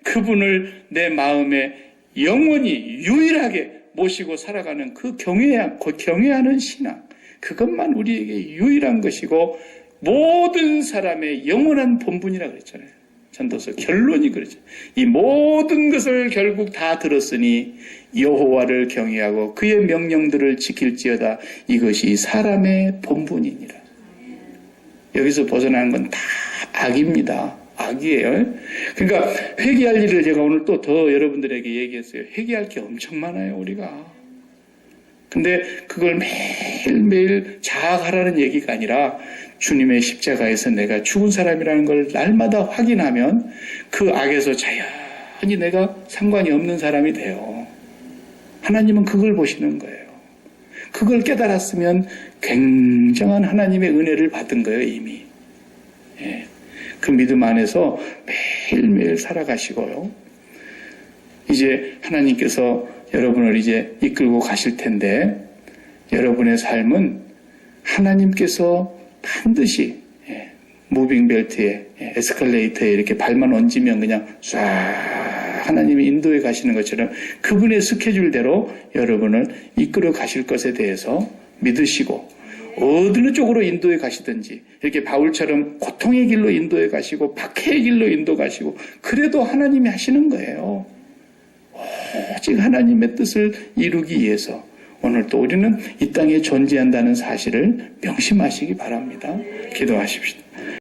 그분을 내 마음에 영원히 유일하게 모시고 살아가는 그 경외하는 신앙, 그것만 우리에게 유일한 것이고 모든 사람의 영원한 본분이라고 그랬잖아요. 전도서 결론이 그렇죠. 이 모든 것을 결국 다 들었으니 여호와를 경외하고 그의 명령들을 지킬지어다. 이것이 사람의 본분이니라. 여기서 벗어나는 건 다 악입니다. 악이에요. 그러니까 회개할 일을 제가 오늘 또 더 여러분들에게 얘기했어요. 회개할 게 엄청 많아요, 우리가. 근데 그걸 매일매일 자학하라는 얘기가 아니라 주님의 십자가에서 내가 죽은 사람이라는 걸 날마다 확인하면 그 악에서 자연히 내가 상관이 없는 사람이 돼요. 하나님은 그걸 보시는 거예요. 그걸 깨달았으면 굉장한 하나님의 은혜를 받은 거예요, 이미. 예. 그 믿음 안에서 매일매일 살아가시고요. 이제 하나님께서 여러분을 이제 이끌고 가실 텐데, 여러분의 삶은 하나님께서 반드시 무빙 벨트에, 에스컬레이터에 이렇게 발만 얹으면 그냥 쏴 하나님이 인도해 가시는 것처럼 그분의 스케줄대로 여러분을 이끌어 가실 것에 대해서 믿으시고, 어느 쪽으로 인도해 가시든지, 이렇게 바울처럼 고통의 길로 인도해 가시고 박해의 길로 인도 가시고, 그래도 하나님이 하시는 거예요. 오직 하나님의 뜻을 이루기 위해서 오늘 또 우리는 이 땅에 존재한다는 사실을 명심하시기 바랍니다. 기도하십시오.